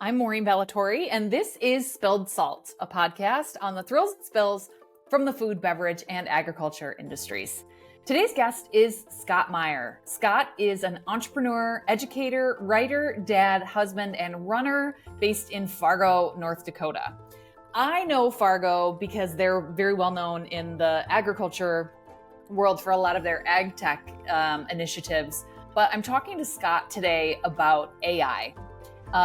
I'm Maureen Ballatori, and this is Spilled Salt, a podcast on the thrills and spills from the food, beverage, and agriculture industries. Today's guest is Scott Meyer. Scott is an entrepreneur, educator, writer, dad, husband, and runner based in Fargo, North Dakota. I know Fargo because they're very well known in the agriculture world for a lot of their ag tech initiatives, but I'm talking to Scott today about AI.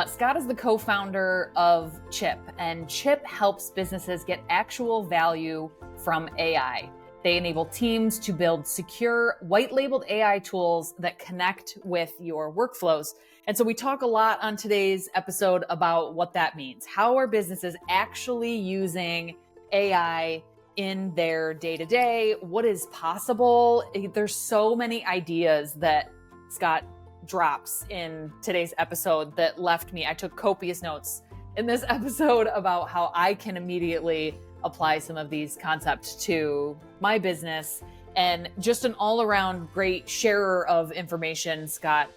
Scott is the co-founder of Chipp, and Chipp helps businesses get actual value from AI. They enable teams to build secure, white-labeled AI tools that connect with your workflows. And so we talk a lot on today's episode about what that means. How are businesses actually using AI in their day-to-day? What is possible? There's so many ideas that Scott drops in today's episode that left me. I took copious notes in this episode about how I can immediately apply some of these concepts to my business, and just an all-around great sharer of information. Scott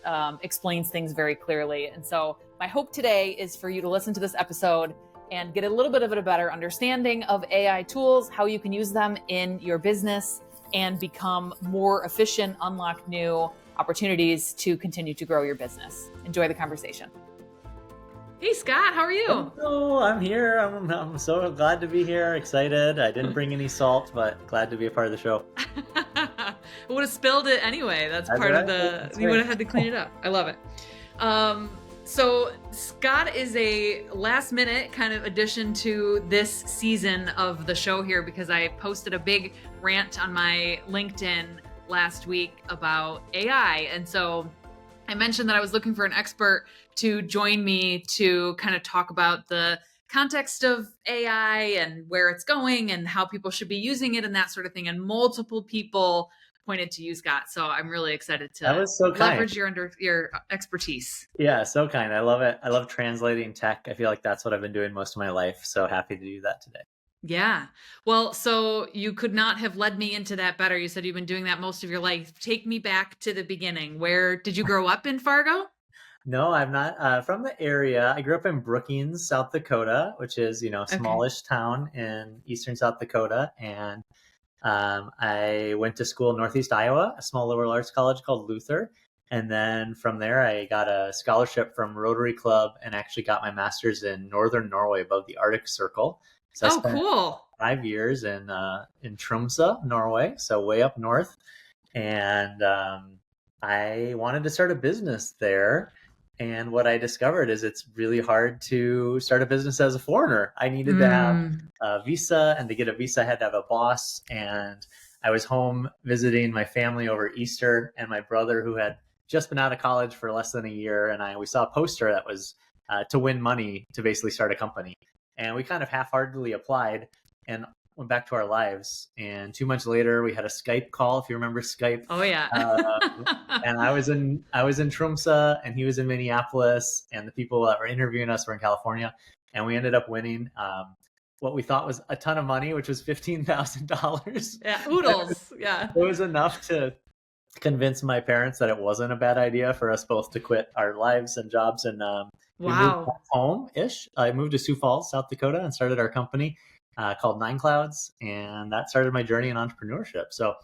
explains things very clearly. And so my hope today is for you to listen to this episode and get a little bit of a better understanding of AI tools, how you can use them in your business and become more efficient, unlock new opportunities to continue to grow your business. Enjoy the conversation. Hey, Scott, how are you? Oh, I'm here. I'm so glad to be here. Excited. I didn't bring any salt, but glad to be a part of the show. Would have spilled it anyway. That's part of the, you would have had to clean it up. I love it. So Scott is a last minute kind of addition to this season of the show here, because I posted a big rant on my LinkedIn last week about AI. And so I mentioned that I was looking for an expert to join me to kind of talk about the context of AI and where it's going and how people should be using it and that sort of thing. And multiple people pointed to you, Scott. So I'm really excited to leverage your expertise. Yeah, so kind. I love it. I love translating tech. I feel like that's what I've been doing most of my life. So happy to do that today. Yeah. Well, so you could not have led me into that better. You said you've been doing that most of your life. Take me back to the beginning. Where did you grow up in Fargo? No, I'm not from the area. I grew up in Brookings, South Dakota, which is, smallish town in eastern South Dakota. And I went to school in Northeast Iowa, a small liberal arts college called Luther. And then from there, I got a scholarship from Rotary Club and actually got my master's in Northern Norway above the Arctic Circle. So I spent cool. 5 years in Tromsø, Norway, so way up north. And I wanted to start a business there. And what I discovered is it's really hard to start a business as a foreigner. I needed to have a visa, and to get a visa, I had to have a boss. And I was home visiting my family over Easter, and my brother, who had just been out of college for less than a year, and we saw a poster that was to win money to basically start a company. And we kind of half-heartedly applied and went back to our lives. And 2 months later, we had a Skype call, if you remember Skype. Oh yeah. And I was in Tromsø, and he was in Minneapolis, and the people that were interviewing us were in California. And we ended up winning what we thought was a ton of money, which was $15,000. Yeah, oodles. Yeah. It was enough to convince my parents that it wasn't a bad idea for us both to quit our lives and jobs. And we moved back home-ish. I moved to Sioux Falls, South Dakota, and started our company called Nine Clouds. And that started my journey in entrepreneurship. So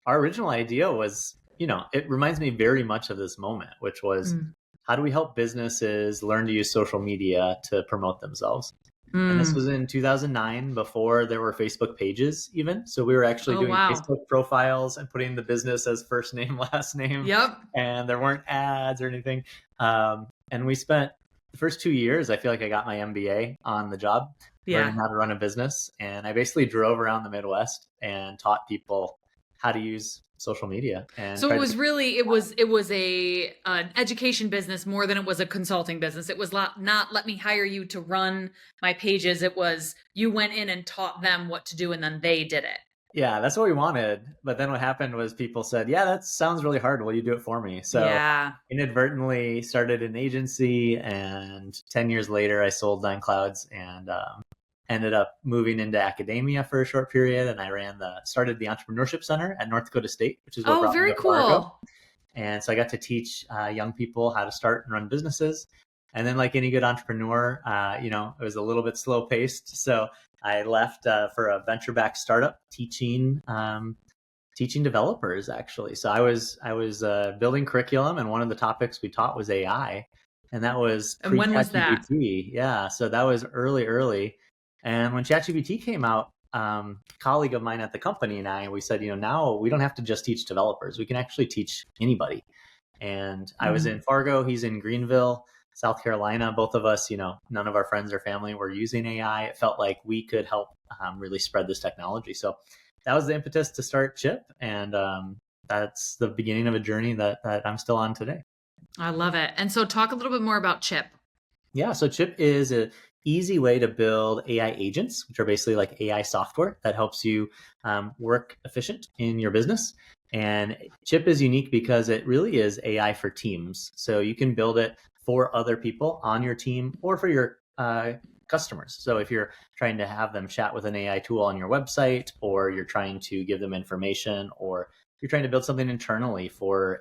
our original idea was, it reminds me very much of this moment, which was how do we help businesses learn to use social media to promote themselves? And this was in 2009, before there were Facebook pages even. So we were actually doing Facebook profiles and putting the business as first name, last name. Yep. And there weren't ads or anything. And we spent the first 2 years, I feel like I got my MBA on the job, learning how to run a business. And I basically drove around the Midwest and taught people how to use social media. And so it was really, it was an education business more than it was a consulting business. It was not let me hire you to run my pages. It was you went in and taught them what to do, and then they did it. Yeah, that's what we wanted. But then what happened was people said, yeah, that sounds really hard. Will you do it for me? So inadvertently started an agency, and 10 years later, I sold Nine Clouds and ended up moving into academia for a short period. And I started the Entrepreneurship Center at North Dakota State, which is what brought me to Fargo. And so I got to teach young people how to start and run businesses. And then like any good entrepreneur, it was a little bit slow paced. So I left for a venture backed startup teaching developers actually. So I was building curriculum, and one of the topics we taught was AI, and that was And pre when was that? ChatGPT. Yeah, so that was early. And when ChatGPT came out, a colleague of mine at the company and we said, now we don't have to just teach developers; we can actually teach anybody. And I was in Fargo, he's in Greenville, South Carolina. Both of us, none of our friends or family were using AI. It felt like we could help really spread this technology. So that was the impetus to start Chip, and that's the beginning of a journey that I'm still on today. I love it. And so talk a little bit more about Chip. Yeah, so Chip is an easy way to build AI agents, which are basically like AI software that helps you work efficient in your business. And Chip is unique because it really is AI for teams. So you can build it for other people on your team or for your customers. So if you're trying to have them chat with an AI tool on your website, or you're trying to give them information, or you're trying to build something internally for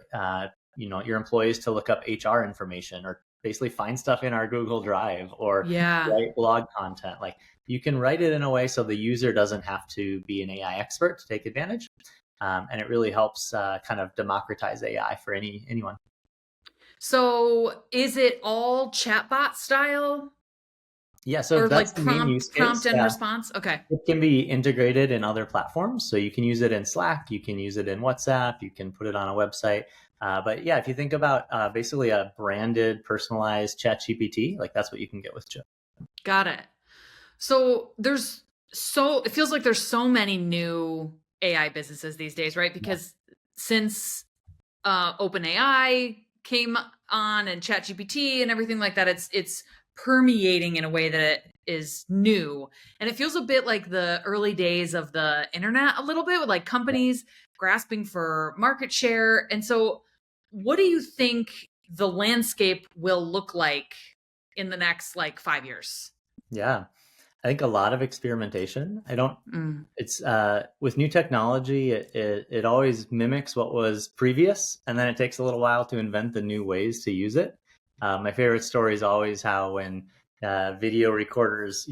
your employees to look up HR information, or basically find stuff in our Google Drive, or write blog content, like you can write it in a way so the user doesn't have to be an AI expert to take advantage. And it really helps kind of democratize AI for anyone. So is it all chatbot style? Yeah, so or that's like the main use case. prompt and response? Okay. It can be integrated in other platforms. So you can use it in Slack, you can use it in WhatsApp, you can put it on a website. But yeah, if you think about basically a branded, personalized ChatGPT, like that's what you can get with Chip. Got it. So it feels like there's so many new AI businesses these days, right? Because since OpenAI came on and ChatGPT and everything like that, it's permeating in a way that it is new. And it feels a bit like the early days of the internet a little bit, with like companies grasping for market share. And so what do you think the landscape will look like in the next like 5 years? Yeah, I think a lot of experimentation. It's with new technology, it always mimics what was previous, and then it takes a little while to invent the new ways to use it. My favorite story is always how when video recorders,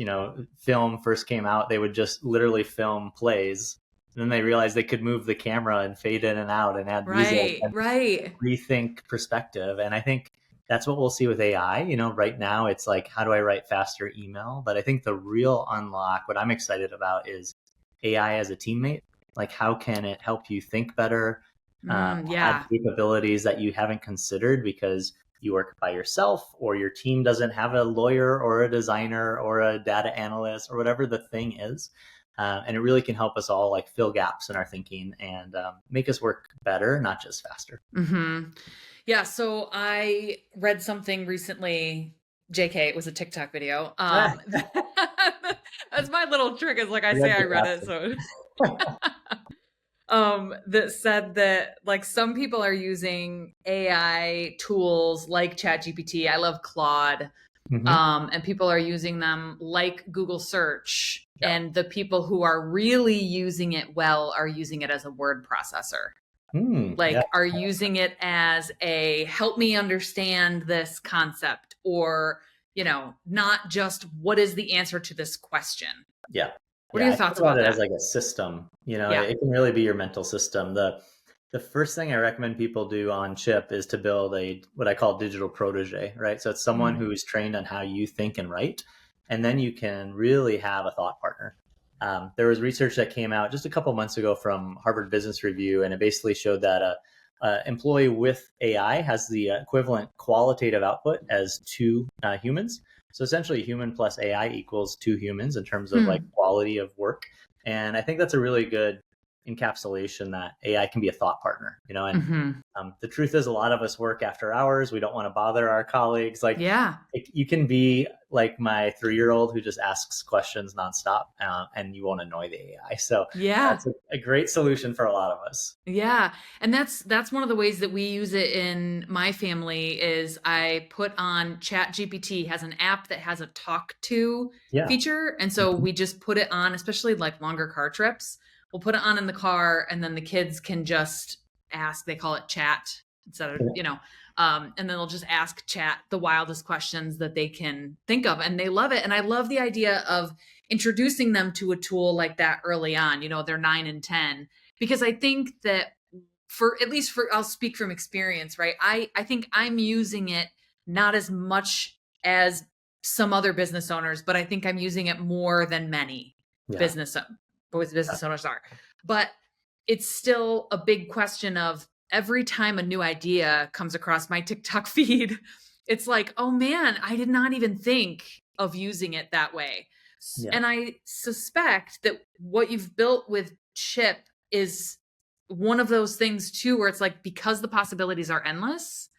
film first came out, they would just literally film plays. And then they realized they could move the camera and fade in and out and add music and rethink perspective. And I think that's what we'll see with AI. Right now it's like, how do I write faster email? But I think the real unlock, what I'm excited about, is AI as a teammate. Like, how can it help you think better, add capabilities that you haven't considered because you work by yourself, or your team doesn't have a lawyer or a designer or a data analyst or whatever the thing is. And it really can help us all like fill gaps in our thinking and make us work better, not just faster. Mm-hmm. Yeah. So I read something recently, JK, it was a TikTok video. That's my little trick, is like I say I read it. So that said that like some people are using AI tools like ChatGPT. I love Claude. And people are using them like Google search. And the people who are really using it well are using it as a word processor. Are using it as a help me understand this concept, or, not just what is the answer to this question. Yeah. What are your thoughts about that? As like a system, it can really be your mental system. The first thing I recommend people do on Chip is to build what I call digital protege, right? So it's someone who is trained on how you think and write, and then you can really have a thought partner. There was research that came out just a couple months ago from Harvard Business Review, and it basically showed that an employee with AI has the equivalent qualitative output as two humans. So essentially, human plus AI equals two humans in terms of like quality of work. And I think that's a really good encapsulation that AI can be a thought partner, and the truth is a lot of us work after hours. We don't want to bother our colleagues. Like, you can be like my 3-year-old who just asks questions nonstop, and you won't annoy the AI. So that's a great solution for a lot of us. Yeah. And that's one of the ways that we use it in my family. Is I put on ChatGPT has an app that has a talk to feature. And so we just put it on, especially like longer car trips. We'll put it on in the car, and then the kids can just ask. They call it chat instead of, And then they'll just ask chat the wildest questions that they can think of, and they love it. And I love the idea of introducing them to a tool like that early on. They're 9 and 10, because I think that I'll speak from experience, right? I think I'm using it not as much as some other business owners, but I think I'm using it more than many Yeah. business owners are. But it's still a big question of, every time a new idea comes across my TikTok feed, it's like, oh man, I did not even think of using it that way. Yeah. And I suspect that what you've built with Chip is one of those things too, where it's like, because the possibilities are endless,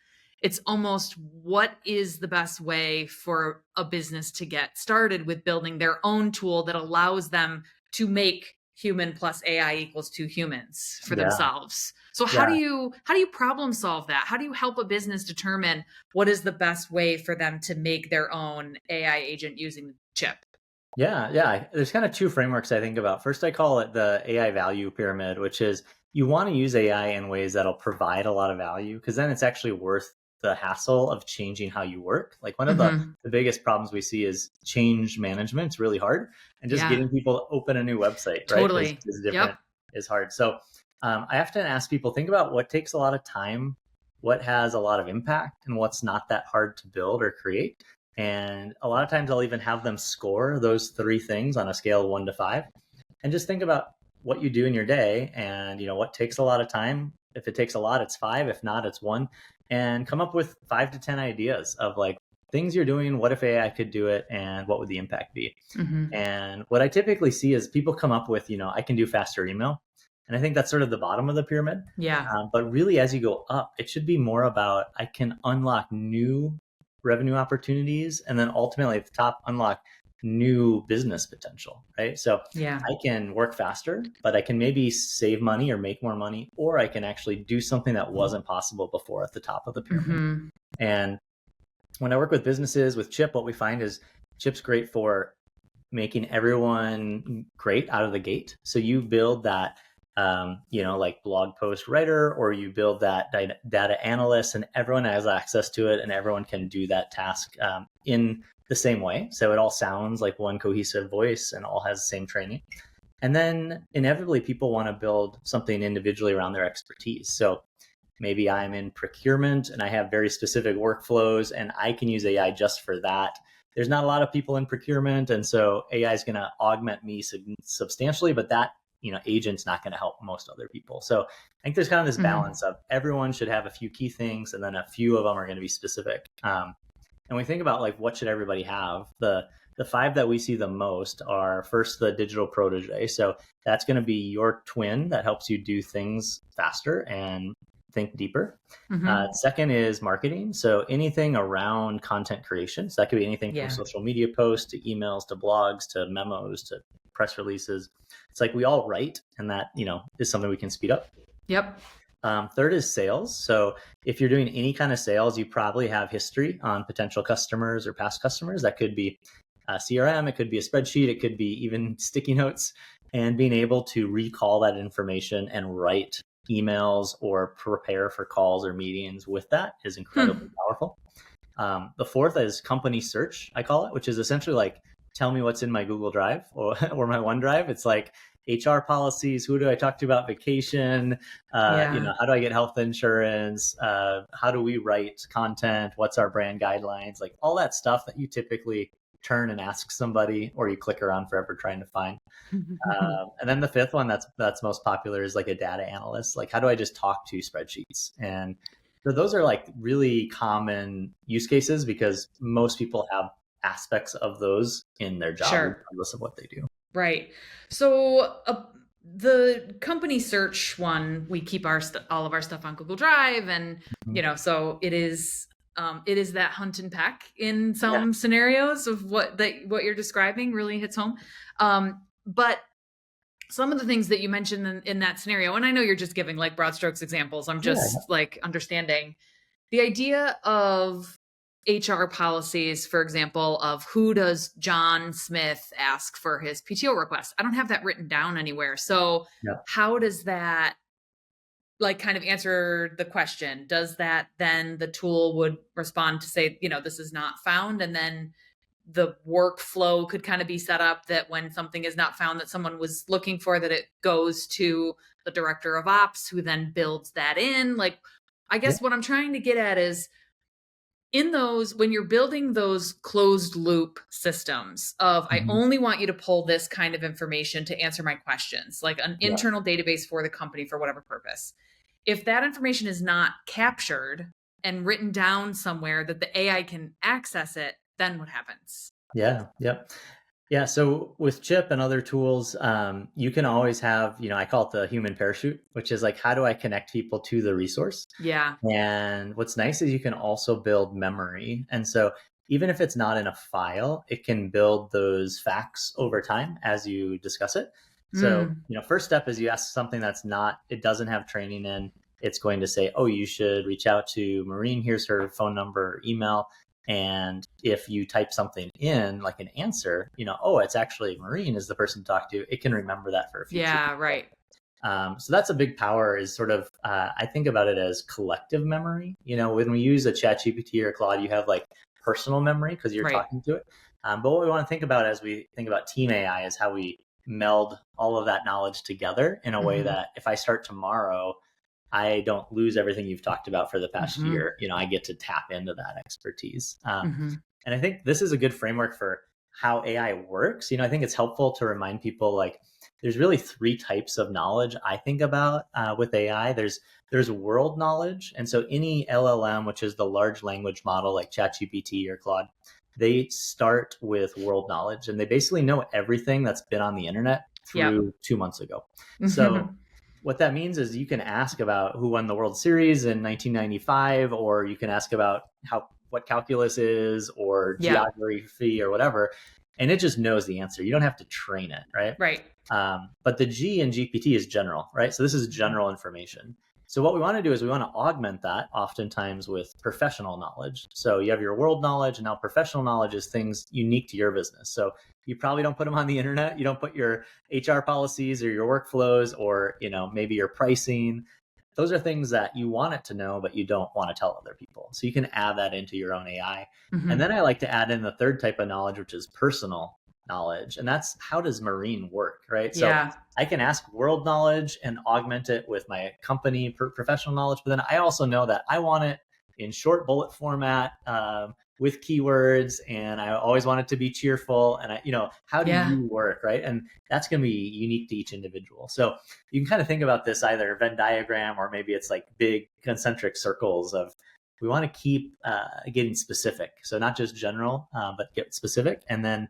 it's almost, what is the best way for a business to get started with building their own tool that allows them to make human plus AI equals 2 humans for themselves. So how do you problem solve that? How do you help a business determine what is the best way for them to make their own AI agent using Chip? Yeah. There's kind of 2 frameworks I think about. First, I call it the AI value pyramid, which is you want to use AI in ways that'll provide a lot of value, because then it's actually worth the hassle of changing how you work. Like one of the biggest problems we see is change management. It's really hard. And just getting people to open a new website, Totally. right, is different, is hard. So I often ask people, think about what takes a lot of time, what has a lot of impact, and what's not that hard to build or create. And a lot of times I'll even have them score those 3 things on a scale of 1 to 5. And just think about what you do in your day and, what takes a lot of time. If it takes a lot, it's 5. If not, it's 1. And come up with 5 to 10 ideas of like things you're doing. What if AI could do it? And what would the impact be? And what I typically see is people come up with, I can do faster email. And I think that's sort of the bottom of the pyramid. Yeah. But really, as you go up, it should be more about, I can unlock new revenue opportunities, and then ultimately at the top, unlock new business potential, right? So I can work faster, but I can maybe save money or make more money, or I can actually do something that wasn't possible before at the top of the pyramid. And when I work with businesses with Chip, what we find is Chip's great for making everyone great out of the gate. So you build that like blog post writer, or you build that data analyst, and everyone has access to it and everyone can do that task in the same way. So it all sounds like one cohesive voice and all has the same training. And then inevitably people want to build something individually around their expertise. So maybe I'm in procurement and I have very specific workflows and I can use AI just for that. There's not a lot of people in procurement, and so AI is going to augment me substantially, but that agent's not going to help most other people. So I think there's kind of this balance of everyone should have a few key things, and then a few of them are going to be specific. And we think about like, what should everybody have? The 5 that we see the most are, first, the digital protege. So that's going to be your twin that helps you do things faster and think deeper. Second is marketing. So anything around content creation. So that could be anything from social media posts to emails to blogs to memos to press releases. It's like we all write, and that, is something we can speed up. Third is sales. So if you're doing any kind of sales, you probably have history on potential customers or past customers. That could be a CRM, it could be a spreadsheet, it could be even sticky notes, and being able to recall that information and write emails or prepare for calls or meetings with that is incredibly powerful. The fourth is company search, I call it, which is essentially like, tell me what's in my Google Drive or my OneDrive. It's like HR policies. Who do I talk to about vacation? How do I get health insurance? How do we write content? What's our brand guidelines? Like all that stuff that you typically turn and ask somebody, or you click around forever trying to find. And then the fifth one that's most popular is like a data analyst. Like, how do I just talk to spreadsheets? And so those are like really common use cases, because most people have aspects of those in their job, regardless of what they do. Right. So the company search one, we keep all of our stuff on Google Drive, and so it is that hunt and peck in some scenarios of what you're describing really hits home. But some of the things that you mentioned in that scenario, and I know you're just giving like broad strokes examples, I'm just like understanding the idea of HR policies, for example, of who does John Smith ask for his PTO request. I don't have that written down anywhere. So how does that like kind of answer the question, does that then the tool would respond to say, this is not found, and then the workflow could kind of be set up that when something is not found that someone was looking for, that it goes to the director of ops, who then builds that in. Like, I guess what I'm trying to get at is, in those, when you're building those closed loop systems of, I only want you to pull this kind of information to answer my questions, like an internal database for the company for whatever purpose. If that information is not captured and written down somewhere that the AI can access it, then what happens? Yeah. Yep. Yeah. So with Chip and other tools, you can always have, I call it the human parachute, which is like, how do I connect people to the resource? Yeah. And what's nice is you can also build memory. And so even if it's not in a file, it can build those facts over time as you discuss it. So, first step is you ask something it doesn't have training in. It's going to say, oh, you should reach out to Maureen. Here's her phone number, email. And if you type something in, like an answer, oh, it's actually Maureen is the person to talk to. It can remember that for a future. Yeah, right. So that's a big power, is sort of, I think about it as collective memory. When we use a ChatGPT or Claude, you have like personal memory because you're talking to it. But what we want to think about as we think about team AI is how we meld all of that knowledge together in a way that if I start tomorrow, I don't lose everything you've talked about for the past year. I get to tap into that expertise. And I think this is a good framework for how AI works. I think it's helpful to remind people, like, there's really 3 types of knowledge I think about with AI. There's world knowledge. And so any LLM, which is the large language model like ChatGPT or Claude, they start with world knowledge, and they basically know everything that's been on the internet through 2 months ago. So what that means is you can ask about who won the World Series in 1995, or you can ask about what calculus is, or geography or whatever, and it just knows the answer. You don't have to train it, right? Right. But the G in GPT is general, right? So this is general information. So what we want to do is we want to augment that oftentimes with professional knowledge. So you have your world knowledge, and now professional knowledge is things unique to your business. So you probably don't put them on the internet. You don't put your HR policies or your workflows, or, maybe your pricing. Those are things that you want it to know, but you don't want to tell other people. So you can add that into your own AI. And then I like to add in the third type of knowledge, which is personal knowledge. And that's, how does Maureen work, right? So I can ask world knowledge and augment it with my company professional knowledge, but then I also know that I want it in short bullet format, with keywords, and I always want it to be cheerful. And how do you work, right? And that's going to be unique to each individual. So you can kind of think about this either Venn diagram, or maybe it's like big concentric circles of, we want to keep getting specific. So not just general, but get specific. And then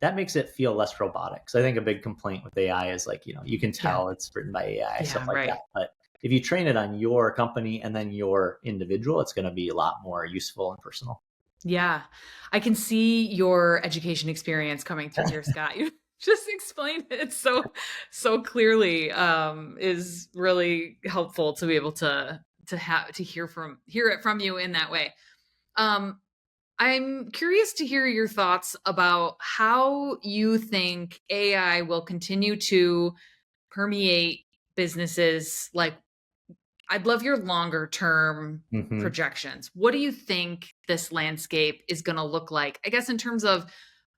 that makes it feel less robotic. So I think a big complaint with AI is like, you can tell it's written by AI, stuff like that. But if you train it on your company and then your individual, it's going to be a lot more useful and personal. Yeah. I can see your education experience coming through here, Scott. You just explained it so clearly, is really helpful to be able to hear it from you in that way. I'm curious to hear your thoughts about how you think AI will continue to permeate businesses. Like, I'd love your longer term projections. What do you think this landscape is going to look like? I guess in terms of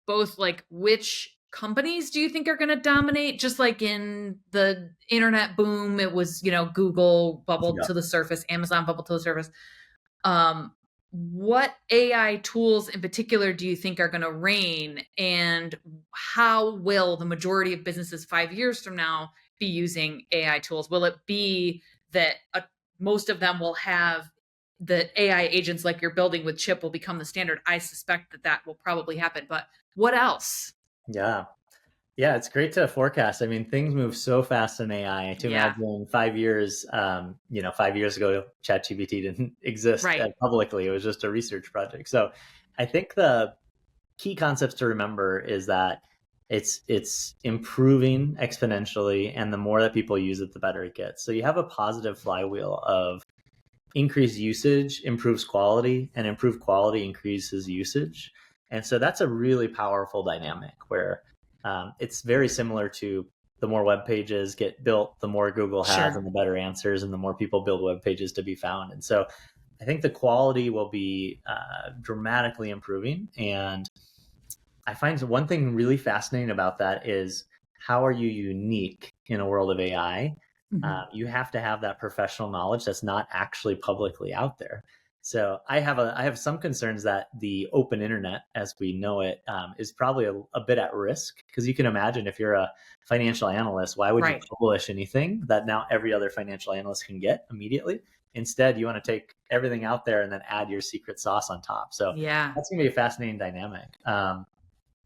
both, like, which companies do you think are going to dominate? Just like in the internet boom, it was, Google bubbled to the surface, Amazon bubbled to the surface. What AI tools in particular do you think are going to reign, and how will the majority of businesses 5 years from now be using AI tools? Will it be that most of them will have the AI agents like you're building with Chip will become the standard? I suspect that will probably happen, but what else? Yeah, it's great to forecast. I mean, things move so fast in AI. To imagine 5 years, 5 years ago, ChatGPT didn't exist publicly. It was just a research project. So I think the key concepts to remember is that it's improving exponentially, and the more that people use it, the better it gets. So you have a positive flywheel of increased usage improves quality, and improved quality increases usage. And so that's a really powerful dynamic where it's very similar to the more web pages get built, the more Google has Sure. and the better answers, and the more people build web pages to be found. And so I think the quality will be dramatically improving. And I find one thing really fascinating about that is, how are you unique in a world of AI? You have to have that professional knowledge that's not actually publicly out there. So I have some concerns that the open internet, as we know it, is probably a bit at risk, because you can imagine, if you're a financial analyst, why would you Right. publish anything that now every other financial analyst can get immediately? Instead, you want to take everything out there and then add your secret sauce on top. So Yeah. that's going to be a fascinating dynamic.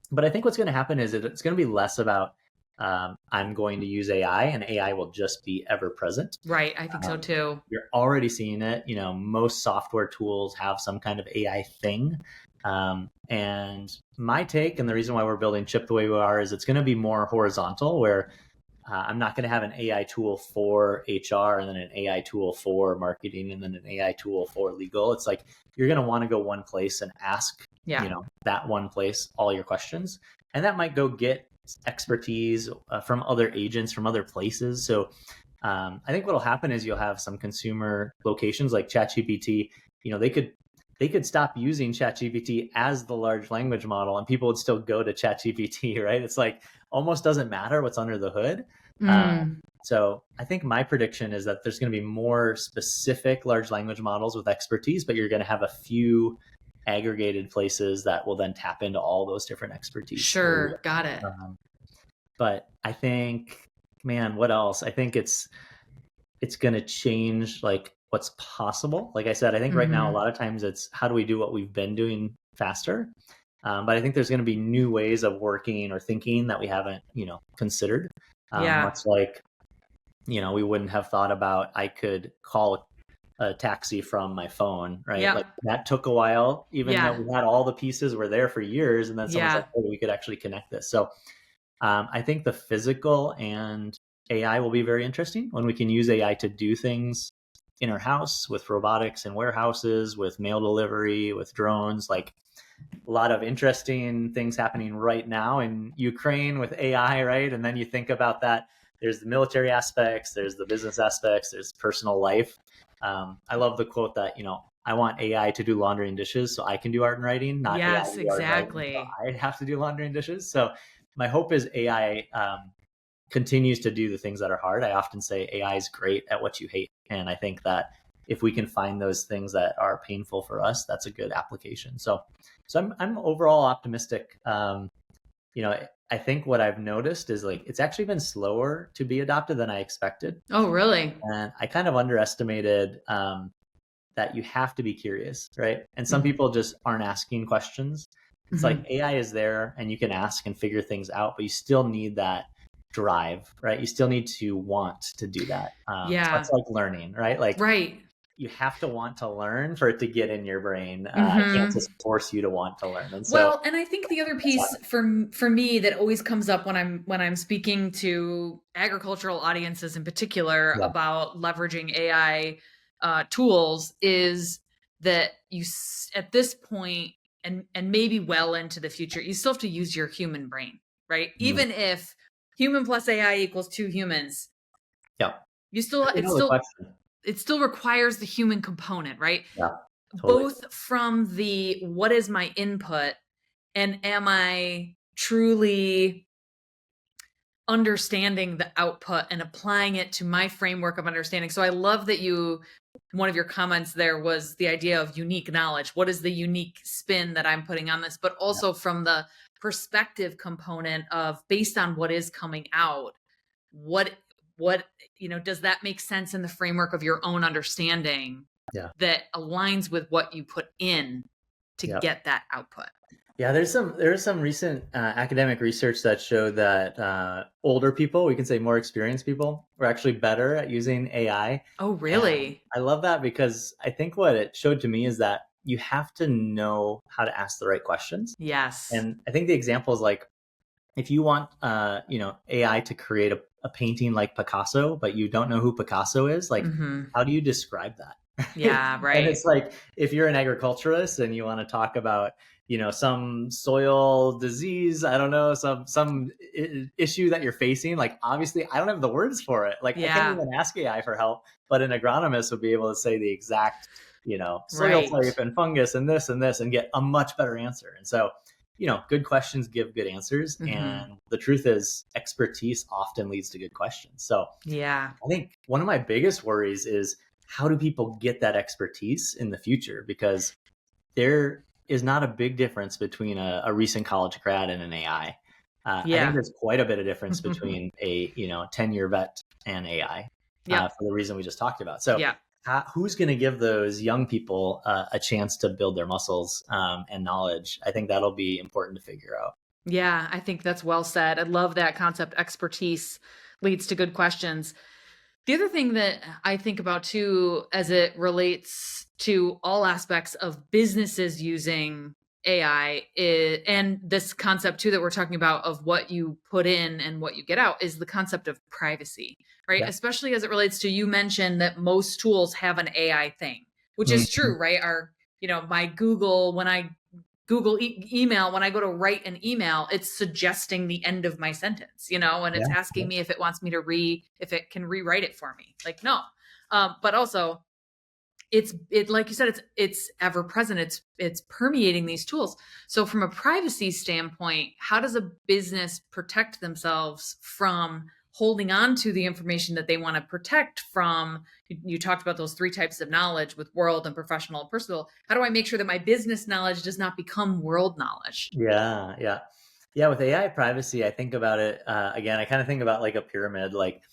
But I think what's going to happen is it's going to be less about I'm going to use AI, and AI will just be ever present. Right. I think so too. You're already seeing it. Most software tools have some kind of AI thing. And my take, and the reason why we're building Chip the way we are, is it's going to be more horizontal, where I'm not going to have an AI tool for HR and then an AI tool for marketing and then an AI tool for legal. It's like, you're going to want to go one place and ask, that one place all your questions. And that might go get expertise from other agents from other places. So I think what'll happen is, you'll have some consumer locations like ChatGPT. They could stop using ChatGPT as the large language model, and people would still go to ChatGPT, right? It's like, almost doesn't matter what's under the hood. So I think my prediction is that there's going to be more specific large language models with expertise, but you're going to have a few aggregated places that will then tap into all those different expertise. Sure. Got it. But I think, man, what else? I think it's going to change like what's possible. Like I said, I think right now, a lot of times it's, how do we do what we've been doing faster? But I think there's going to be new ways of working or thinking that we haven't, considered. Much like, we wouldn't have thought about, I could call a taxi from my phone, right? Yeah. Like, that took a while, even though we had all the pieces were there for years. And then someone's like, oh, we could actually connect this. So I think the physical and AI will be very interesting when we can use AI to do things in our house, with robotics in warehouses, with mail delivery, with drones. Like, a lot of interesting things happening right now in Ukraine with AI, right? And then you think about that, there's the military aspects, there's the business aspects, there's personal life. I love the quote that, I want AI to do laundry and dishes so I can do art and writing, not AI to do art and writing, so I have to do laundry and dishes. So my hope is AI continues to do the things that are hard. I often say AI is great at what you hate. And I think that if we can find those things that are painful for us, that's a good application. So I'm overall optimistic. I think what I've noticed is, like, it's actually been slower to be adopted than I expected. Oh, really? And I kind of underestimated that you have to be curious, right? And some people just aren't asking questions. It's like, AI is there and you can ask and figure things out, but you still need that drive, right? You still need to want to do that. That's like learning, right? Like, right. You have to want to learn for it to get in your brain. I can't just force you to want to learn. And so, well, and I think the other piece for me that always comes up when I'm speaking to agricultural audiences in particular about leveraging AI tools is that you, at this point, and maybe well into the future, you still have to use your human brain, right? Even if human plus AI equals 2 humans, you still it still requires the human component, right? Yeah, totally. Both from the, what is my input, and am I truly understanding the output and applying it to my framework of understanding. So I love that one of your comments there was the idea of unique knowledge. What is the unique spin that I'm putting on this? But also from the perspective component of, based on what is coming out, what does that make sense in the framework of your own understanding that aligns with what you put in to get that output? Yeah, there's some recent academic research that showed that older people, we can say more experienced people, were actually better at using AI. Oh, really? And I love that, because I think what it showed to me is that you have to know how to ask the right questions. Yes. And I think the example is, like, if you want AI to create a painting like Picasso, but you don't know who Picasso is, like, how do you describe that? Yeah, right. And it's like, if you're an agriculturalist and you want to talk about, some soil disease, I don't know, some issue that you're facing. Like, obviously I don't have the words for it. Like, I can't even ask AI for help, but an agronomist would be able to say the exact, soil type and fungus and this and get a much better answer. And so, good questions give good answers. And the truth is, expertise often leads to good questions. So I think one of my biggest worries is, how do people get that expertise in the future? Because there is not a big difference between a recent college grad and an AI. I think there's quite a bit of difference between a 10-year vet and AI for the reason we just talked about. So who's going to give those young people a chance to build their muscles and knowledge? I think that'll be important to figure out. Yeah, I think that's well said. I love that concept. Expertise leads to good questions. The other thing that I think about too, as it relates to all aspects of businesses using AI, and this concept too that we're talking about of what you put in and what you get out, is the concept of privacy, right? Yeah. Especially as it relates to, you mentioned that most tools have an AI thing, which is true, right? My Google, when I Google email, when I go to write an email, it's suggesting the end of my sentence, and it's asking me if it wants me to if it can rewrite it for me. Like, no. But also it like you said, it's ever present. It's permeating these tools. So from a privacy standpoint, how does a business protect themselves from holding on to the information that they want to protect from? You talked about those 3 types of knowledge, with world and professional and personal. How do I make sure that my business knowledge does not become world knowledge? Yeah. With AI privacy, I think about it, again, I kind of think about like a pyramid, like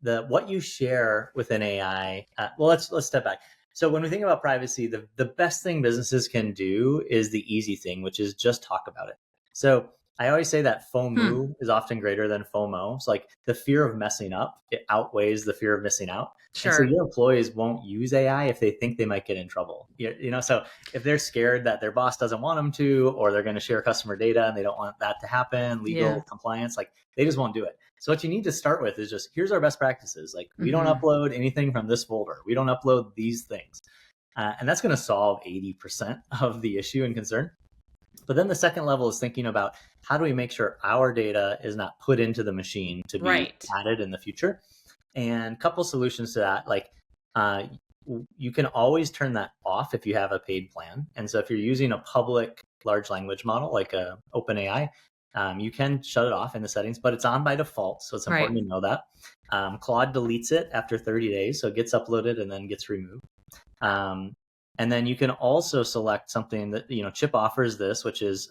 what you share with an AI. Well, let's step back. So when we think about privacy, the best thing businesses can do is the easy thing, which is just talk about it. So I always say that FOMO is often greater than FOMO. So like, the fear of messing up, it outweighs the fear of missing out. Sure. And so your employees won't use AI if they think they might get in trouble. So if they're scared that their boss doesn't want them to, or they're going to share customer data and they don't want that to happen, legal compliance, like, they just won't do it. So what you need to start with is just, here's our best practices. Like, we don't upload anything from this folder. We don't upload these things. And that's going to solve 80% of the issue and concern. But then the second level is thinking about, how do we make sure our data is not put into the machine to be added in the future? And a couple solutions to that, like you can always turn that off if you have a paid plan. And so if you're using a public large language model like OpenAI, you can shut it off in the settings, but it's on by default. So it's important to know that. Claude deletes it after 30 days. So it gets uploaded and then gets removed. And then you can also select something that, Chipp offers this, which is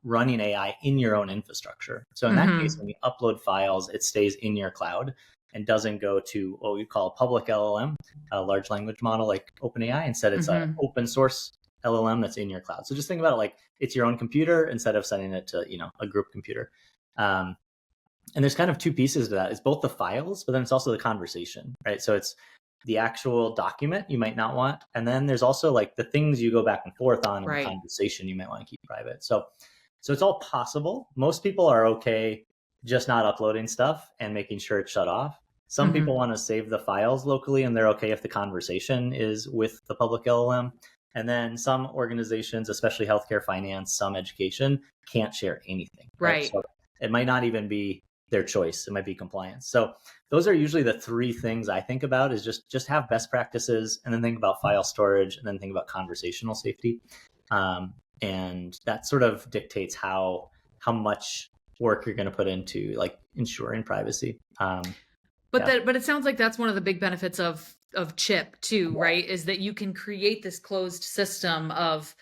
running AI in your own infrastructure. So in that case, when you upload files, it stays in your cloud and doesn't go to what we call a public LLM, a large language model like OpenAI. Instead, it's an open source LLM that's in your cloud. So just think about it like it's your own computer instead of sending it to, a group computer. And there's kind of 2 pieces to that. It's both the files, but then it's also the conversation, right? So it's the actual document you might not want. And then there's also like the things you go back and forth on in the conversation you might want to keep private. So it's all possible. Most people are okay just not uploading stuff and making sure it's shut off. Some people want to save the files locally, and they're okay if the conversation is with the public LLM. And then some organizations, especially healthcare, finance, some education, can't share anything. Right. So it might not even be their choice. It might be compliance. So those are usually the 3 things I think about, is just have best practices, and then think about file storage, and then think about conversational safety. And that sort of dictates how much work you're going to put into like ensuring privacy. But it sounds like that's one of the big benefits of Chipp too, right? Is that you can create this closed system of,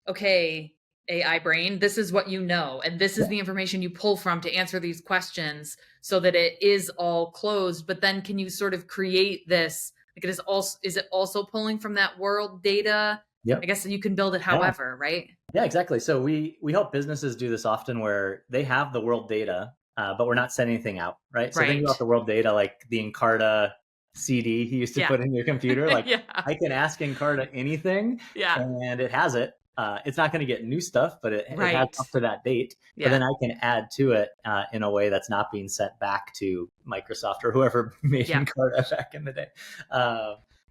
okay, AI brain, this is what you know, and this is the information you pull from to answer these questions, so that it is all closed. But then can you sort of create this, like, is it also pulling from that world data? I guess you can build it however, right? Yeah, exactly. So we help businesses do this often, where they have the world data, but we're not sending anything out, right? So think about the world data, like the Encarta CD you used to put in your computer. Like, I can ask Encarta anything, and it has it. It's not going to get new stuff, but it has up to that date. But then I can add to it in a way that's not being sent back to Microsoft or whoever made Encarta back in the day.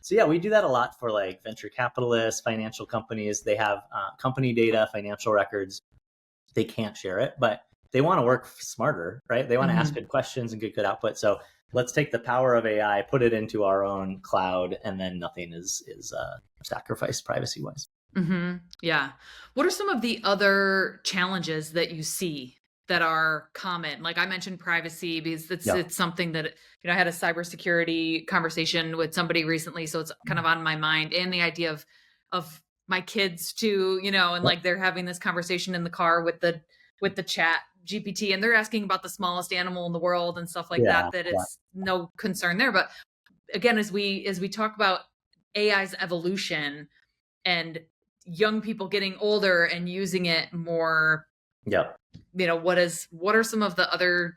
So yeah, we do that a lot for like venture capitalists, financial companies. They have company data, financial records. They can't share it, but they want to work smarter, right? They want to ask good questions and get good output. So let's take the power of AI, put it into our own cloud, and then nothing is sacrificed privacy wise. Yeah. What are some of the other challenges that you see that are common? Like I mentioned privacy because it's something that, I had a cybersecurity conversation with somebody recently, so it's kind of on my mind, and the idea of my kids too, and like they're having this conversation in the car with the chat GPT, and they're asking about the smallest animal in the world and stuff like that it's no concern there. But again, as we talk about AI's evolution and young people getting older and using it more, what are some of the other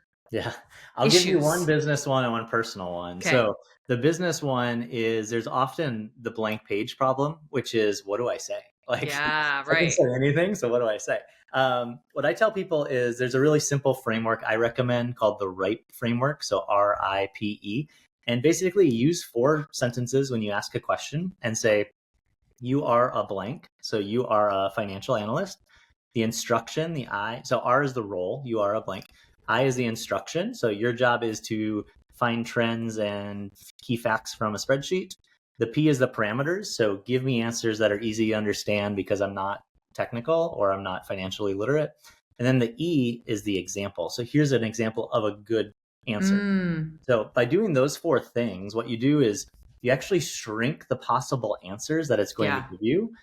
I'll give you one business one and one personal one. Okay. So the business one is there's often the blank page problem, which is, what do I say? Like, I can say anything, so what do I say? What I tell people is there's a really simple framework I recommend called the RIPE framework, so RIPE, and basically use 4 sentences when you ask a question and say, you are a blank, so you are a financial analyst. The instruction, the I, so R is the role, you are a blank. I is the instruction, so your job is to find trends and key facts from a spreadsheet. The P is the parameters, so give me answers that are easy to understand because I'm not technical or I'm not financially literate. And then the E is the example. So here's an example of a good answer. So by doing those 4 things, what you do is you actually shrink the possible answers that it's going to give you.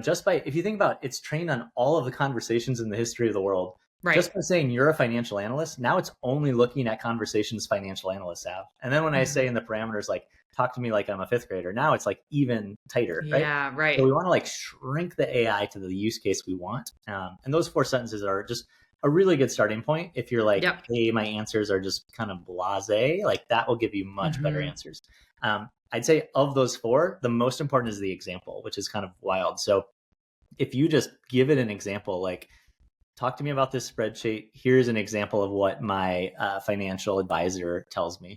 Just by, if you think about it, it's trained on all of the conversations in the history of the world. Just by saying you're a financial analyst, now it's only looking at conversations financial analysts have. And then when I say in the parameters, like, talk to me like I'm a 5th grader, now it's like even tighter, right? Yeah, right. So we want to like shrink the AI to the use case we want. And those 4 sentences are just a really good starting point. If you're like, hey, my answers are just kind of blasé, like that will give you much better answers. I'd say of those 4, the most important is the example, which is kind of wild. So if you just give it an example, like, talk to me about this spreadsheet. Here's an example of what my financial advisor tells me.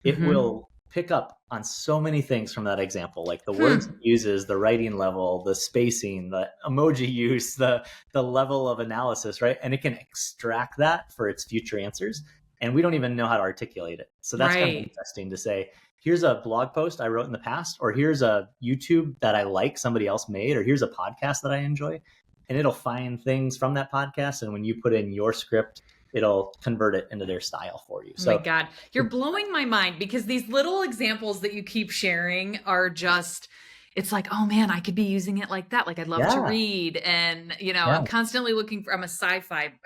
It will pick up on so many things from that example, like the words it uses, the writing level, the spacing, the emoji use, the level of analysis, right? And it can extract that for its future answers. And we don't even know how to articulate it. So that's kind of interesting to say, here's a blog post I wrote in the past, or here's a YouTube that I like somebody else made, or here's a podcast that I enjoy. And it'll find things from that podcast. And when you put in your script, it'll convert it into their style for you. So, oh my God, you're blowing my mind because these little examples that you keep sharing are just, it's like, oh man, I could be using it like that. Like I'd love to read. And, I'm constantly looking for, I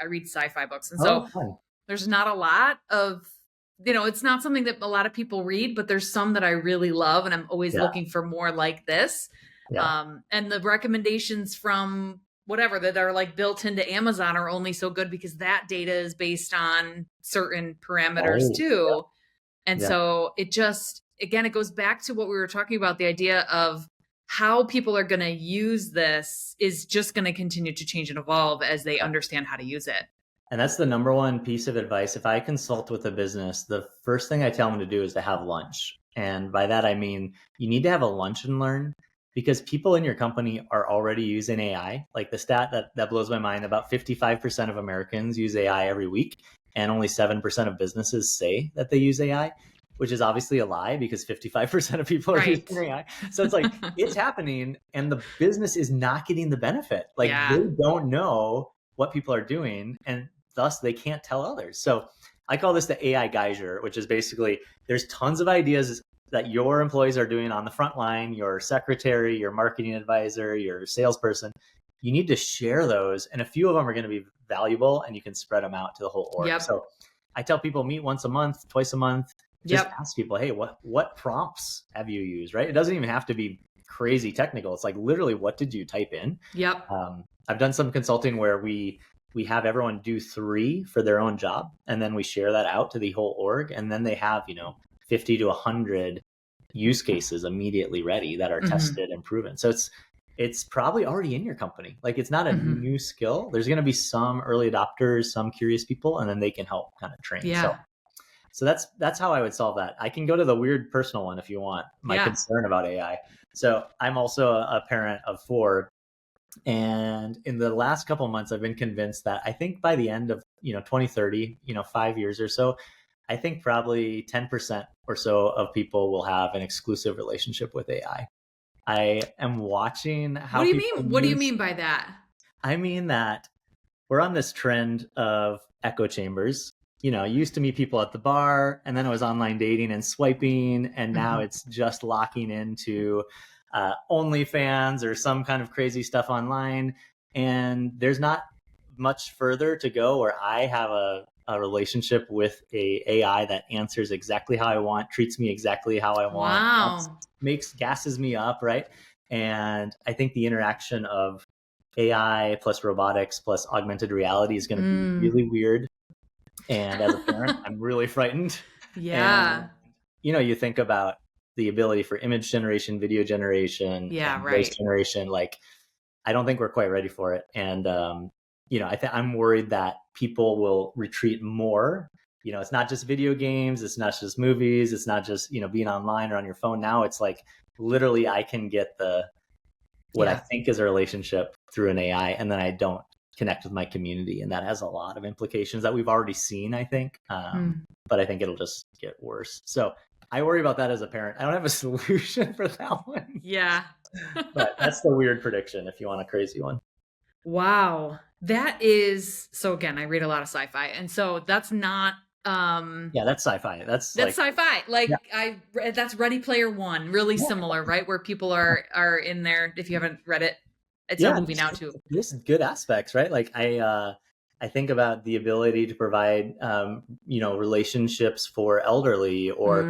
read sci-fi books. And so there's not a lot of, it's not something that a lot of people read, but there's some that I really love. And I'm always looking for more like this. And the recommendations from whatever that are like built into Amazon are only so good because that data is based on certain parameters too. And so it just, again, it goes back to what we were talking about. The idea of how people are going to use this is just going to continue to change and evolve as they understand how to use it. And that's the number one piece of advice. If I consult with a business, the first thing I tell them to do is to have lunch. And by that, I mean, you need to have a lunch and learn. Because people in your company are already using AI. Like the stat that blows my mind, about 55% of Americans use AI every week, and only 7% of businesses say that they use AI, which is obviously a lie because 55% of people are using AI. So it's like, it's happening and the business is not getting the benefit. Like they don't know what people are doing and thus they can't tell others. So I call this the AI geyser, which is basically there's tons of ideas that your employees are doing on the front line, your secretary, your marketing advisor, your salesperson. You need to share those. And a few of them are going to be valuable and you can spread them out to the whole org. So I tell people meet once a month, twice a month, just ask people, hey, what prompts have you used, right? It doesn't even have to be crazy technical. It's like literally, what did you type in? I've done some consulting where we have everyone do 3 for their own job. And then we share that out to the whole org. And then they have, 50 to 100 use cases immediately ready that are tested and proven. So it's probably already in your company. Like it's not a new skill. There's going to be some early adopters, some curious people, and then they can help kind of train. So that's how I would solve that. I can go to the weird personal one if you want, my concern about AI. So I'm also a parent of 4. And in the last couple of months, I've been convinced that I think by the end of 2030, 5 years or so, I think probably 10% or so of people will have an exclusive relationship with AI. I am watching how What do you people mean? What do you mean by that? I mean that we're on this trend of echo chambers. You used to meet people at the bar, and then it was online dating and swiping, and now it's just locking into OnlyFans or some kind of crazy stuff online. And there's not much further to go where I have a relationship with a AI that answers exactly how I want, treats me exactly how I want, Wow. gasses me up, right? And I think the interaction of AI plus robotics plus augmented reality is going to be really weird. And as a parent, I'm really frightened. Yeah. And, you think about the ability for image generation, video generation, Yeah, and voice right. generation. Like, I don't think we're quite ready for it. And, I'm worried that people will retreat more. It's not just video games. It's not just movies. It's not just, being online or on your phone. Now it's like literally I can get what I think is a relationship through an AI, and then I don't connect with my community. And that has a lot of implications that we've already seen, I think. But I think it'll just get worse. So I worry about that as a parent. I don't have a solution for that one. Yeah. But that's the weird prediction if you want a crazy one. Wow. That is, so again, I read a lot of sci-fi, and so that's not Yeah, that's sci-fi. That's sci-fi. Like that's Ready Player One, really similar, right? Where people are in there. If you haven't read it, it's a movie now too. There's good aspects, right? Like I think about the ability to provide relationships for elderly, or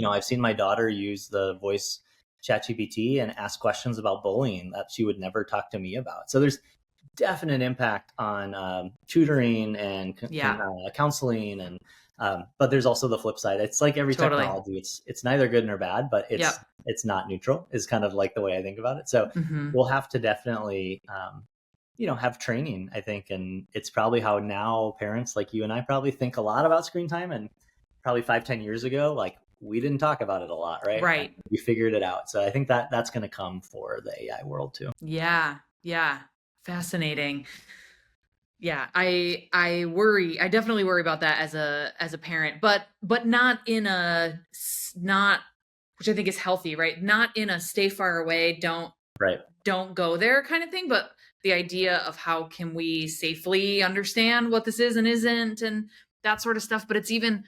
I've seen my daughter use the voice ChatGPT and ask questions about bullying that she would never talk to me about. So there's definite impact on tutoring and counseling, and but there's also the flip side. It's like every technology, it's neither good nor bad, but it's not neutral, is kind of like the way I think about it. So we'll have to definitely have training, I think. And it's probably how now parents like you and I probably think a lot about screen time, and probably 5-10 years ago, like, we didn't talk about it a lot, right? Right. And we figured it out. So I think that's going to come for the AI world too. Yeah. Fascinating. Yeah, I worry. I definitely worry about that as a parent, but not in a not, which I think is healthy, right? Not in a stay far away, don't go there kind of thing, but the idea of how can we safely understand what this is and isn't, and that sort of stuff. But it's even,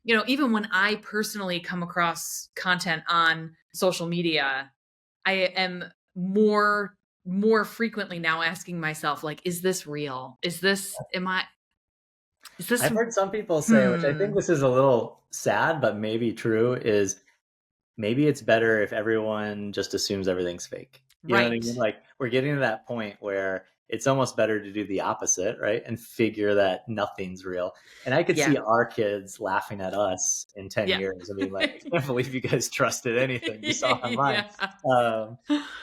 even when I personally come across content on social media, I am more frequently now asking myself, like, is this real? Is this I've heard some people say, which I think this is a little sad, but maybe true, is maybe it's better if everyone just assumes everything's fake. You know what I mean? Like, we're getting to that point where it's almost better to do the opposite, right? And figure that nothing's real. And I could see our kids laughing at us in 10 years. I mean, like, I can't believe you guys trusted anything you saw online.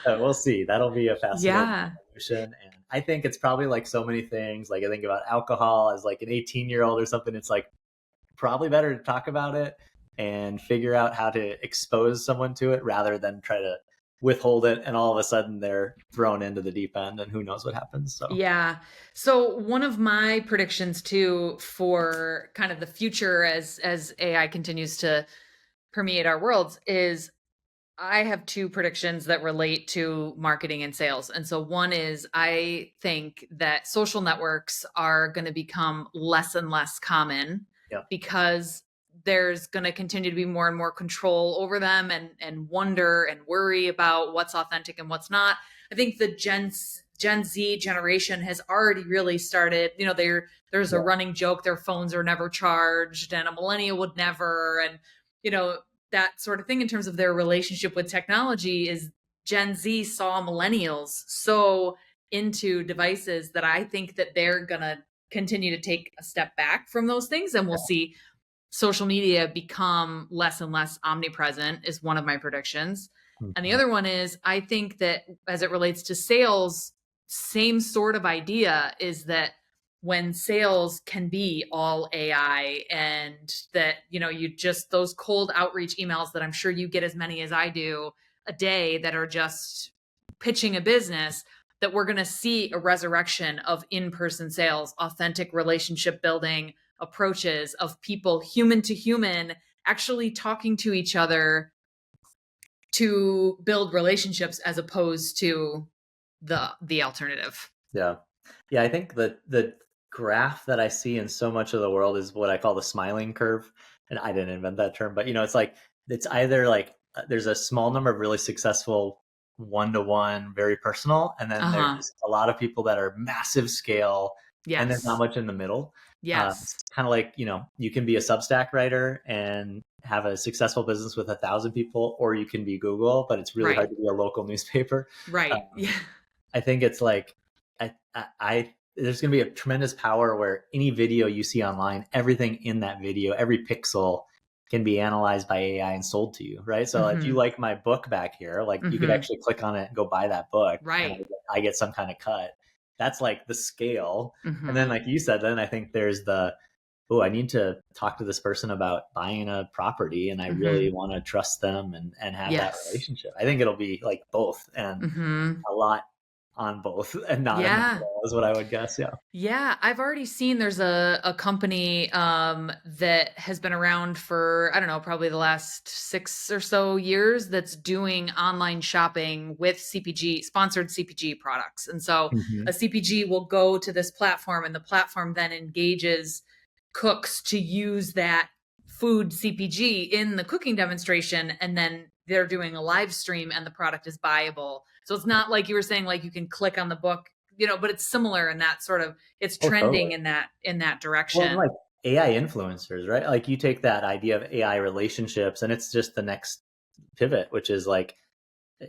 We'll see. That'll be a fascinating evolution. And I think it's probably like so many things. Like, I think about alcohol as like an 18-year-old or something. It's like probably better to talk about it and figure out how to expose someone to it rather than try to withhold it, and all of a sudden they're thrown into the deep end and who knows what happens. So one of my predictions too for kind of the future as AI continues to permeate our worlds is, I have 2 predictions that relate to marketing and sales. And so one is, I think that social networks are going to become less and less common because there's going to continue to be more and more control over them, and wonder and worry about what's authentic and what's not. I think the Gen Z generation has already really started, there's a running joke, their phones are never charged, and a millennial would never, and, that sort of thing in terms of their relationship with technology. Is Gen Z saw millennials so into devices that I think that they're going to continue to take a step back from those things, and we'll see social media become less and less omnipresent, is one of my predictions. And the other one is, I think that as it relates to sales, same sort of idea, is that when sales can be all AI, and that, you just, those cold outreach emails that I'm sure you get as many as I do a day that are just pitching a business, that we're going to see a resurrection of in-person sales, authentic relationship building approaches of people human to human actually talking to each other to build relationships, as opposed to the alternative. Yeah. Yeah, I think the graph that I see in so much of the world is what I call the smiling curve. And I didn't invent that term, but it's like it's either like there's a small number of really successful one-to-one, very personal, and then Uh-huh. there's a lot of people that are massive scale, and there's not Yes. much in the middle. It's Yes. kind of like, you can be a Substack writer and have a successful business with 1,000 people, or you can be Google, but it's really Right. hard to be a local newspaper. Right. Um, Yeah. I think it's like there's going to be a tremendous power where any video you see online, everything in that video, every pixel can be analyzed by AI and sold to you, right? So if you Mm-hmm. like my book back here, like you could Mm-hmm. actually click on it and go buy that book, and Right. I get some kind of cut. That's like the scale. And then, Mm-hmm. like you said, then I think there's oh, I need to talk to this person about buying a property, and I really Mm-hmm. want to trust them and have that Yes. relationship. I think it'll be like both, and Mm-hmm. a lot on both and not in the Yeah. middle is what I would guess. Yeah. Yeah, I've already seen there's a company that has been around for, I don't know, probably the last 6 or so years, that's doing online shopping with CPG, sponsored CPG products. And so Mm-hmm. a CPG will go to this platform, and the platform then engages cooks to use that food CPG in the cooking demonstration, and then they're doing a live stream and the product is buyable. So it's not like you were saying, like you can click on the book, but it's similar in that sort of, it's Oh, totally. trending in that Well, and direction. like AI influencers, right? Like you take that idea of AI relationships, and it's just the next pivot, which is like eh,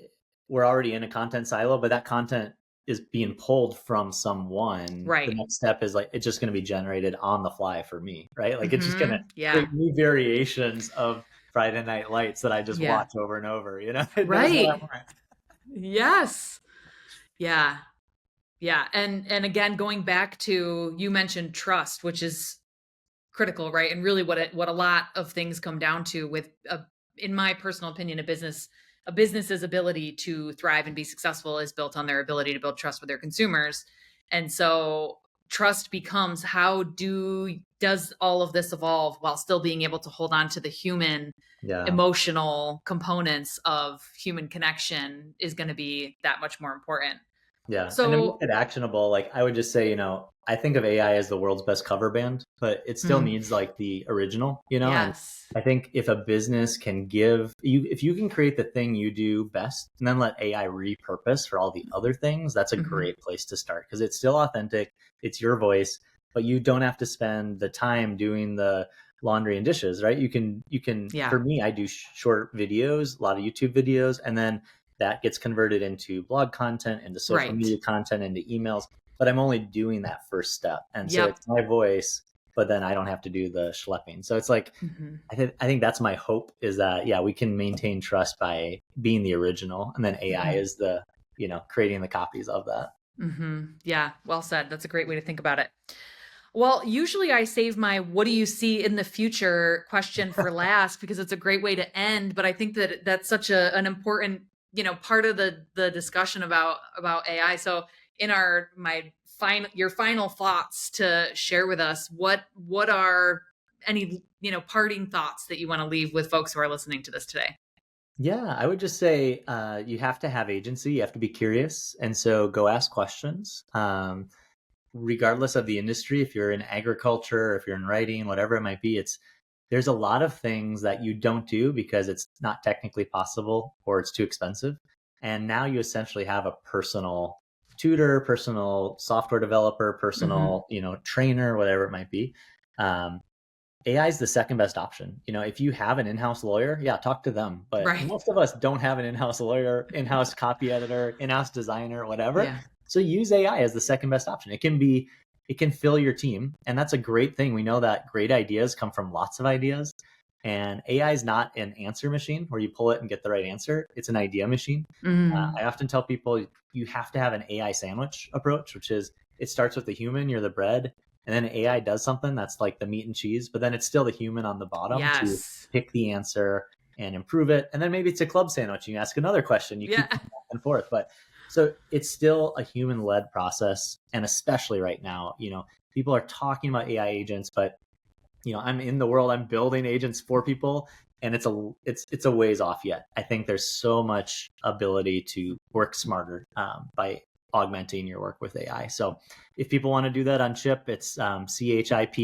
we're already in a content silo, but that content is being pulled from someone. The Right. next step is like it's just going to be generated on the fly for me, right? Like it's just going to Yeah. create new variations of Friday Night Lights that I just Yeah. watch over and over. That's what I Right. want. Yes. Yeah. Yeah. And again, going back to, you mentioned trust, which is critical, right? And really what a lot of things come down to with in my personal opinion, a business's ability to thrive and be successful is built on their ability to build trust with their consumers. And so trust becomes, does all of this evolve while still being able to hold on to the human Yeah. emotional components of human connection, is going to be that much more important. Yeah. And to make So, it actionable, like I would just say, I think of AI as the world's best cover band, but it still mm, needs like the original, and yes. I think if a business can give you, if you can create the thing you do best and then let AI repurpose for all the other things, that's a Hmm. great place to start because it's still authentic, it's your voice, but you don't have to spend the time doing the laundry and dishes, right? You can, Yeah. for me, I do short videos, a lot of YouTube videos, and then that gets converted into blog content, into social Right. media content, into emails. But I'm only doing that first step. And so Yep. it's my voice, but then I don't have to do the schlepping. So it's like, Hmm. I think that's my hope is that, yeah, we can maintain trust by being the original. And then AI Hmm. is creating the copies of that. Hmm. Yeah. Well said. That's a great way to think about it. Well, usually I save my "what do you see in the future" question for last, because it's a great way to end. But I think that that's such an important, part of the discussion about AI. So in your final thoughts to share with us, what are any, parting thoughts that you want to leave with folks who are listening to this today? Yeah, I would just say you have to have agency. You have to be curious. And so go ask questions. Regardless of the industry, if you're in agriculture, if you're in writing, whatever it might be, there's a lot of things that you don't do because it's not technically possible or it's too expensive. And now you essentially have a personal tutor, personal software developer, Hmm. personal, trainer, whatever it might be. Um, AI is the second best option. If you have an in-house lawyer, yeah, talk to them. But Right. most of us don't have an in-house lawyer, in-house copy editor, in-house designer, whatever. Yeah. So use AI as the second best option. It can fill your team, and that's a great thing. We know that great ideas come from lots of ideas, and AI is not an answer machine where you pull it and get the right answer. It's an idea machine. Mm. I often tell people you have to have an AI sandwich approach, which is it starts with the human, you're the bread, and then AI does something that's like the meat and cheese, but then it's still the human on the bottom to pick the answer and improve it. And then maybe it's a club sandwich. You ask another question, you keep going back and forth. But so it's still a human-led process. And especially right now, people are talking about AI agents, but I'm in the world, I'm building agents for people, and it's a ways off yet. I think there's so much ability to work smarter by augmenting your work with AI. So if people want to do that on Chipp, it's chipp.ai.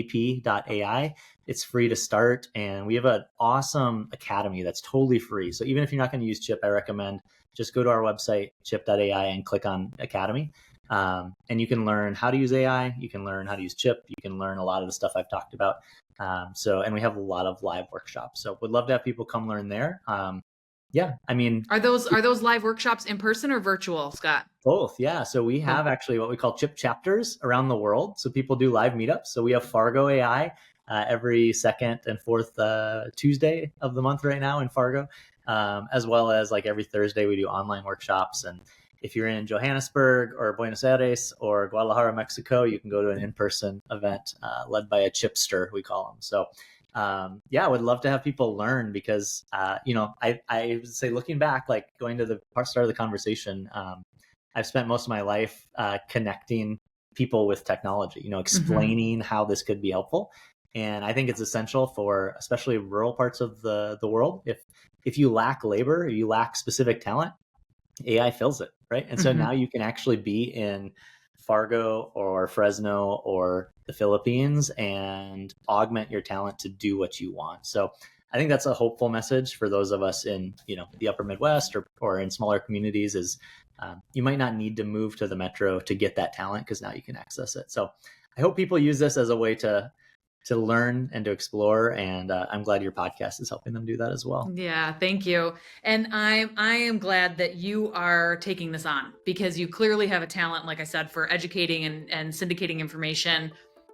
It's free to start. And we have an awesome academy that's totally free. So even if you're not going to use Chipp, I recommend just go to our website, chipp.ai, and click on Academy. And you can learn how to use AI. You can learn how to use Chipp. You can learn a lot of the stuff I've talked about. And we have a lot of live workshops. So would love to have people come learn there. Yeah, I mean, are those live workshops in person or virtual, Scott? Both, yeah. So we have actually what we call Chipp chapters around the world. So people do live meetups. So we have Fargo AI every second and fourth Tuesday of the month right now in Fargo, as well as like every Thursday we do online workshops. And if you're in Johannesburg or Buenos Aires or Guadalajara, Mexico, you can go to an in-person event led by a Chippster, we call them. So I would love to have people learn because, I would say looking back, like going to the start of the conversation, I've spent most of my life connecting people with technology, explaining how this could be helpful. And I think it's essential for especially rural parts of the world. If you lack labor, you lack specific talent, AI fills it, right? And so now you can actually be in Fargo or Fresno or the Philippines and augment your talent to do what you want. So I think that's a hopeful message for those of us in, the upper Midwest or in smaller communities is you might not need to move to the metro to get that talent because now you can access it. So I hope people use this as a way to learn and to explore. And I'm glad your podcast is helping them do that as well. Yeah, thank you. And I am glad that you are taking this on because you clearly have a talent, like I said, for educating and syndicating information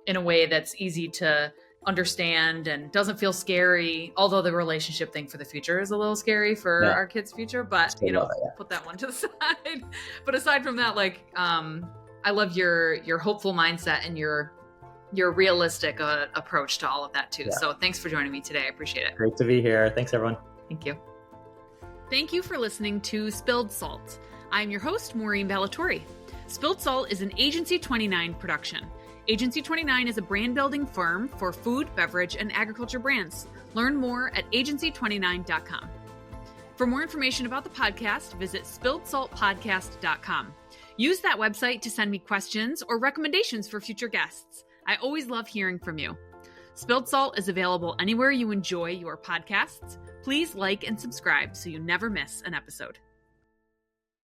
in a way that's easy to understand and doesn't feel scary. Although the relationship thing for the future is a little scary for our kids' future, but put that one to the side. But aside from that, I love your hopeful mindset and your realistic approach to all of that too. Yeah. So thanks for joining me today. I appreciate it. Great to be here. Thanks, everyone. Thank you. Thank you for listening to Spilled Salt. I'm your host, Maureen Ballatori. Spilled Salt is an Agency 29 production. Agency 29 is a brand building firm for food, beverage, and agriculture brands. Learn more at agency29.com. For more information about the podcast, visit spilledsaltpodcast.com. Use that website to send me questions or recommendations for future guests. I always love hearing from you. Spilled Salt is available anywhere you enjoy your podcasts. Please like and subscribe so you never miss an episode.